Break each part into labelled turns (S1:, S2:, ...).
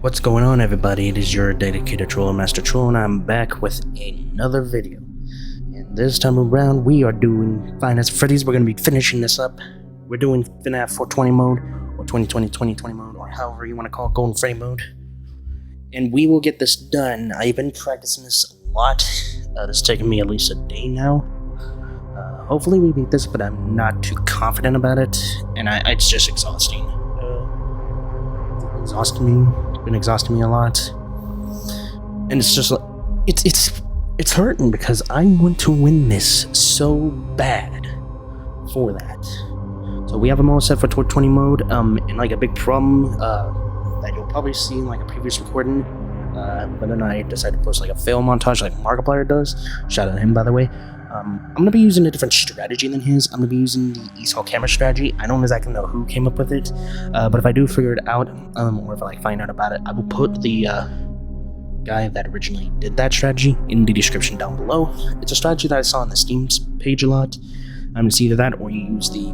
S1: What's going on, everybody? It is your dedicated troller, Master Troll, and I'm back with another video. And this time around, we are doing Five Nights at Freddy's. We're going to be finishing this up. We're doing FNAF 420 mode, or 2020 mode, or however you want to call it, Golden Freddy mode. And we will get this done. I've been practicing this a lot. It's taken me at least a day now. Hopefully we beat this, but I'm not too confident about it, and it's just exhausting. Been exhausting me a lot, and it's just like it's hurting because I want to win this so bad for that. So we have them all set for 20 mode, and like a big problem that you'll probably see in like a previous recording, but then I decided to post like a fail montage like Markiplier does. Shout out to him, by the way. I'm going to be using a different strategy than his. I'm going to be using the East Hall camera strategy. I don't exactly know who came up with it, but if I do figure it out, or if I find out about it, I will put the guy that originally did that strategy in the description down below. It's a strategy that I saw on the Steam page a lot. It's either that or you use the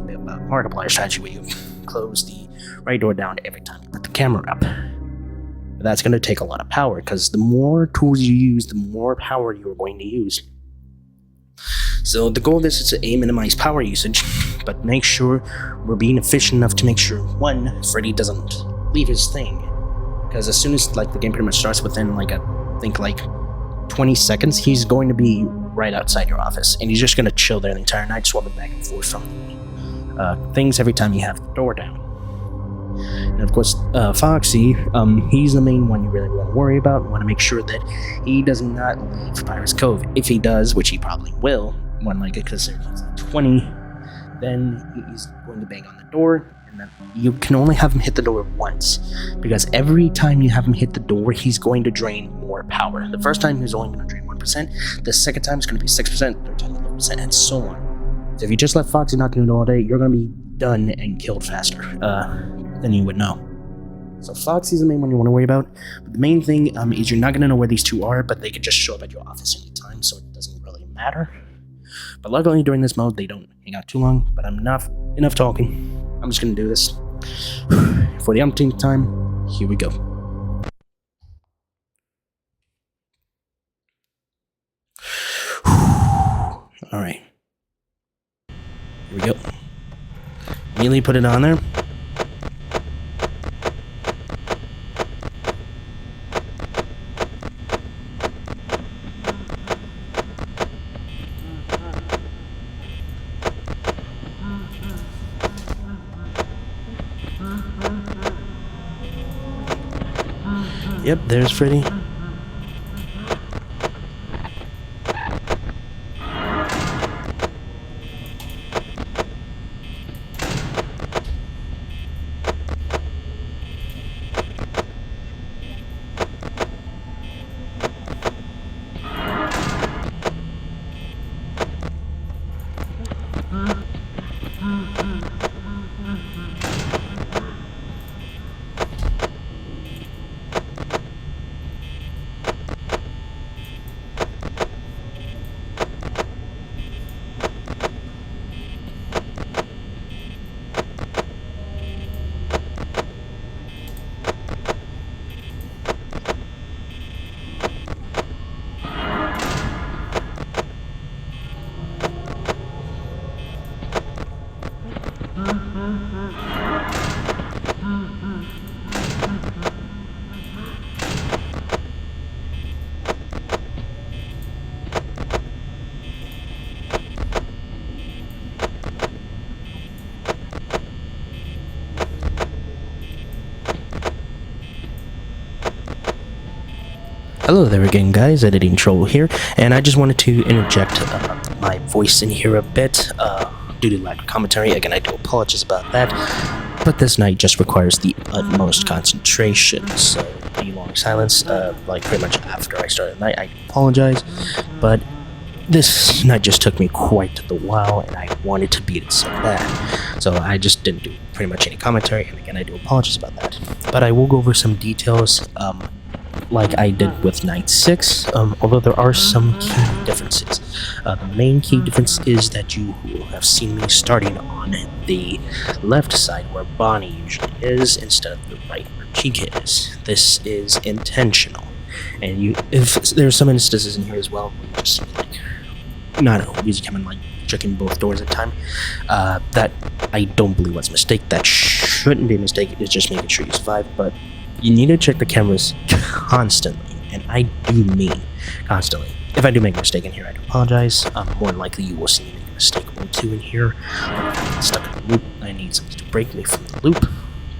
S1: Markiplier strategy where you close the right door down every time you put the camera up. But that's going to take a lot of power, because the more tools you use, the more power you're going to use. So the goal of this is to minimize power usage, but make sure we're being efficient enough to make sure, one, Freddy doesn't leave his thing. Because as soon as like the game pretty much starts, within like I think like 20 seconds, he's going to be right outside your office, and he's just going to chill there the entire night, swapping back and forth from things every time you have the door down. And of course, Foxy, he's the main one you really want to worry about. You want to make sure that he does not leave Pirate's Cove. If he does, which he probably will, one like it, because there's 20, then he's going to bang on the door, and then you can only have him hit the door once, because every time you have him hit the door, he's going to drain more power. The first time he's only going to drain 1%, the second time it's going to be 6%, third time 11%, and so on. So if you just let Foxy knock on the door all day, you're going to be done and killed faster than you would know. So Foxy's the main one you want to worry about. But the main thing is you're not going to know where these two are, but they could just show up at your office anytime, so it doesn't really matter. But luckily during this mode, they don't hang out too long, but I'm enough talking. I'm just going to do this. For the umpteenth time, here we go. Alright. Here we go. Immediately put it on there. Yep, there's Freddy. Hello there again, guys. Editing Troll here, and I just wanted to interject my voice in here a bit due to lack of commentary. Again, I do apologize about that, but this night just requires the utmost concentration, so the long silence, like pretty much after I started the night, I apologize, but this night just took me quite the while, and I wanted to beat it so bad, so I just didn't do pretty much any commentary, and again, I do apologize about that, but I will go over some details, like I did with Night 6, although there are some key differences. The main key difference is that you have seen me starting on the left side where Bonnie usually is, instead of the right where Chica is. This is intentional. And if there's some instances in here as well where you just see, like, not using him and, like, checking both doors at a time, that I don't believe was a mistake. That shouldn't be a mistake. It's just making sure you survive. But you need to check the cameras constantly, and I do mean constantly. If I do make a mistake in here, I do apologize. More than likely, you will see me make a mistake or two in here. I'm stuck in the loop. I need something to break me from the loop.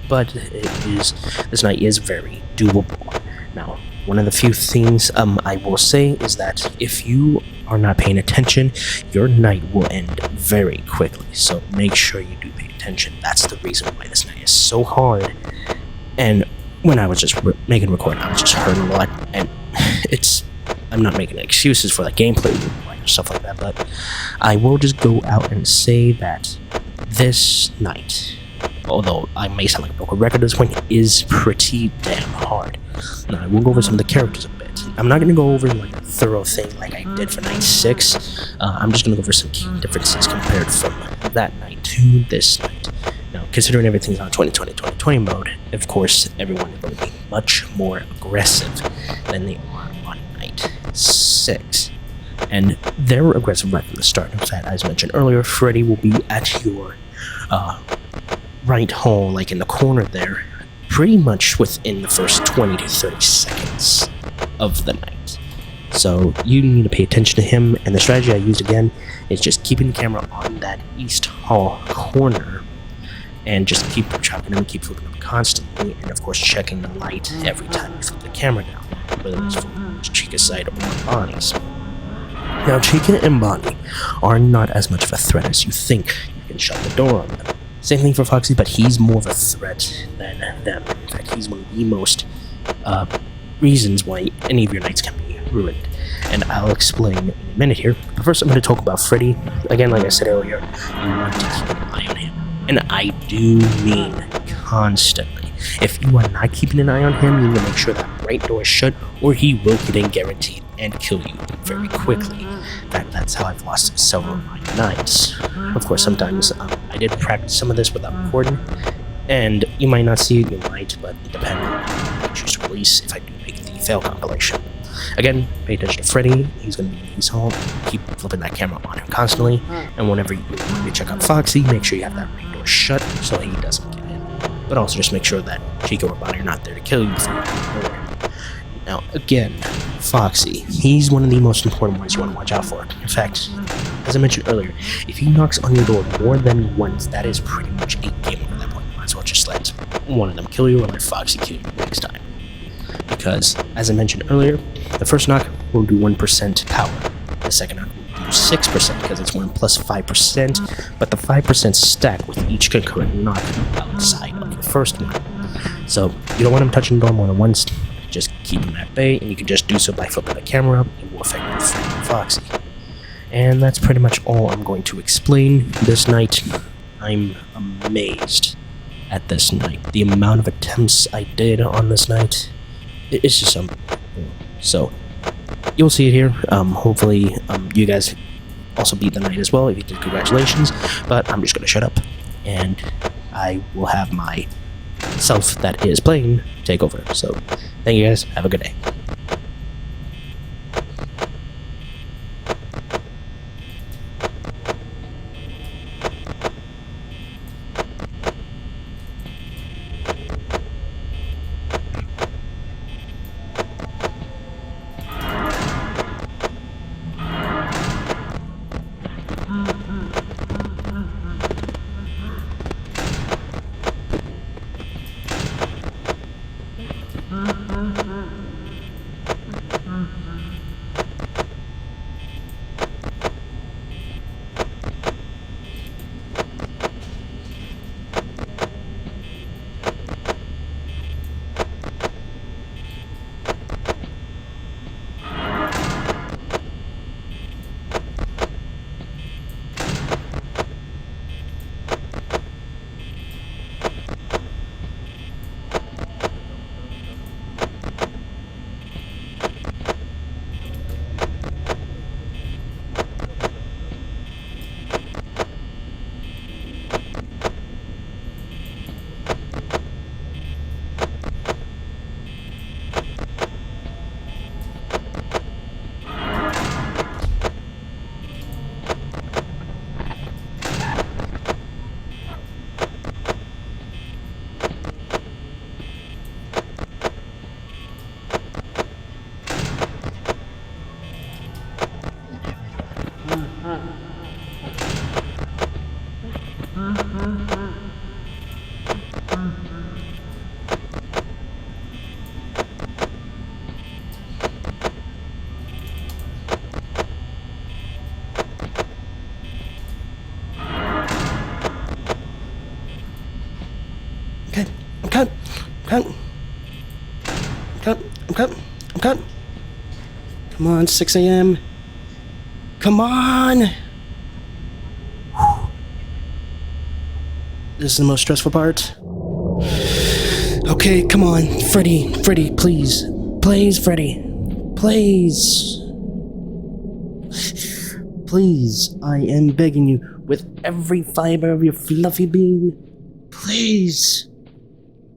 S1: But this night is very doable. Now, one of the few things I will say is that if you are not paying attention, your night will end very quickly. So make sure you do pay attention. That's the reason why this night is so hard. And when I was just making a recording, I was just hurting a lot. And I'm not making excuses for like gameplay or stuff like that, but I will just go out and say that this night, although I may sound like a broken record at this point, is pretty damn hard. Now, I will go over some of the characters a bit. I'm not going to go over like a thorough thing like I did for night 6. I'm just going to go over some key differences compared from that night to this night. Now, considering everything's on 2020 mode, of course, everyone is going to be much more aggressive than they are on night 6. And they're aggressive right from the start. In fact, as mentioned earlier, Freddy will be at your right hole, like in the corner there, pretty much within the first 20 to 30 seconds of the night. So you need to pay attention to him, and the strategy I used again is just keeping the camera on that east hall corner and just keep tracking him, keep flipping him constantly, and of course checking the light every time you flip the camera down, whether it's from Chica's side or Bonnie's. Now, Chica and Bonnie are not as much of a threat as you think. You can shut the door on them. Same thing for Foxy, but he's more of a threat than them. In fact, he's one of the most reasons why any of your nights can be ruined. And I'll explain in a minute here. But first, I'm going to talk about Freddy. Again, like I said earlier, you want to keep an eye on him. And I do mean constantly. If you are not keeping an eye on him, you need to make sure that right door is shut, or he will get in guaranteed and kill you very quickly. That's how I've lost several of my nights. Of course, sometimes I did practice some of this without recording, and you might not see it, you might, but depending on how I choose to release if I do make the fail compilation. Again, pay attention to Freddy. He's going to be in his home. Keep flipping that camera on him constantly, and whenever you check out Foxy, make sure you have that right door shut so he doesn't get in. But also just make sure that Chica or Bonnie are not there to kill you before you open the door. Now, again, Foxy, he's one of the most important ones you want to watch out for. In fact, as I mentioned earlier, if he knocks on your door more than once, that is pretty much a game over at that point. You might as well just let one of them kill you or let Foxy kill you next time. Because, as I mentioned earlier, the first knock will do 1% power. The second knock will do 6% because it's 1 plus 5%, but the 5% stack with each concurrent knock outside of the first one. So, you don't want him touching the door more than once. Just keep him at bay, and you can just do so by flipping the camera up. It will affect your friend Foxy. And that's pretty much all I'm going to explain this night. I'm amazed at this night. The amount of attempts I did on this night, it's just unbelievable. So, you'll see it here. Hopefully, you guys also beat the night as well. If you did, congratulations. But I'm just going to shut up, and I will have my self that is playing take over. So, thank you guys. Have a good day. I'm cut. Come on, 6 a.m. Come on! This is the most stressful part. Okay, come on. Freddy, please. Please, Freddy. Please. Please, I am begging you with every fiber of your fluffy being. Please.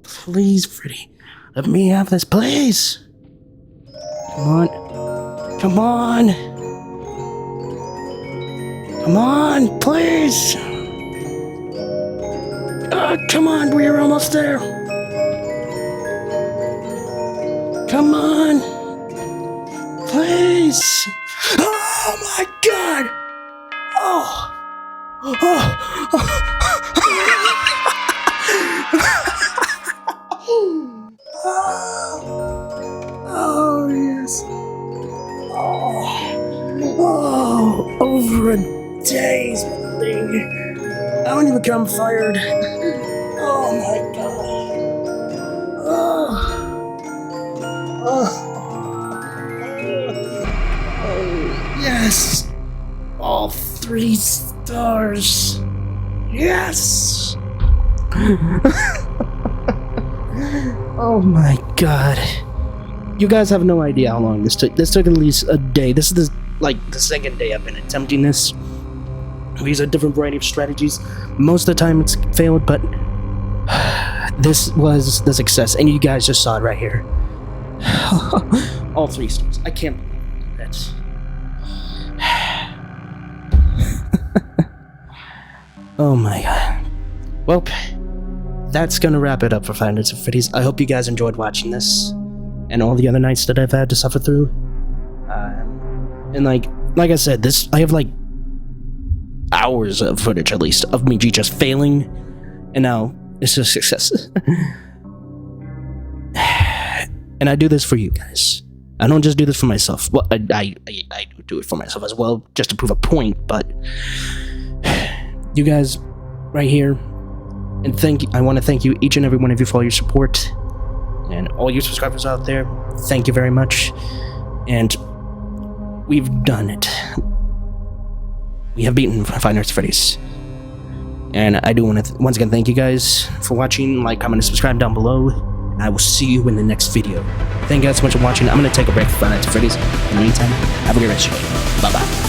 S1: Please, Freddy. Let me have this, please. Come on. Come on. Come on, please. Come on, we're almost there. Come on. Please. Oh my God. Oh. Oh, yes. Oh, over a day's thing. I don't even care, I'm fired. Oh my God. Oh, yes. All 3 stars. Yes. Oh my God. You guys have no idea how long this took. This took at least a day. This is the second day I've been attempting this. These are different variety of strategies. Most of the time it's failed, but this was the success, and you guys just saw it right here. All 3 stars. I can't believe that. Oh my God. Well, that's gonna wrap it up for Five Nights at Freddy's. I hope you guys enjoyed watching this and all the other nights that I've had to suffer through. And like I said, I have like hours of footage at least of me just failing, and now it's a success. And I do this for you guys. I don't just do this for myself. Well, I do it for myself as well, just to prove a point. But you guys, right here, and I want to thank you, each and every one of you, for all your support, and all you subscribers out there. Thank you very much. And we've done it. We have beaten Five Nights at Freddy's. And I do want to once again thank you guys for watching. Like, comment, and subscribe down below. And I will see you in the next video. Thank you guys so much for watching. I'm going to take a break from Five Nights at Freddy's. In the meantime, have a great rest of your day. Bye-bye.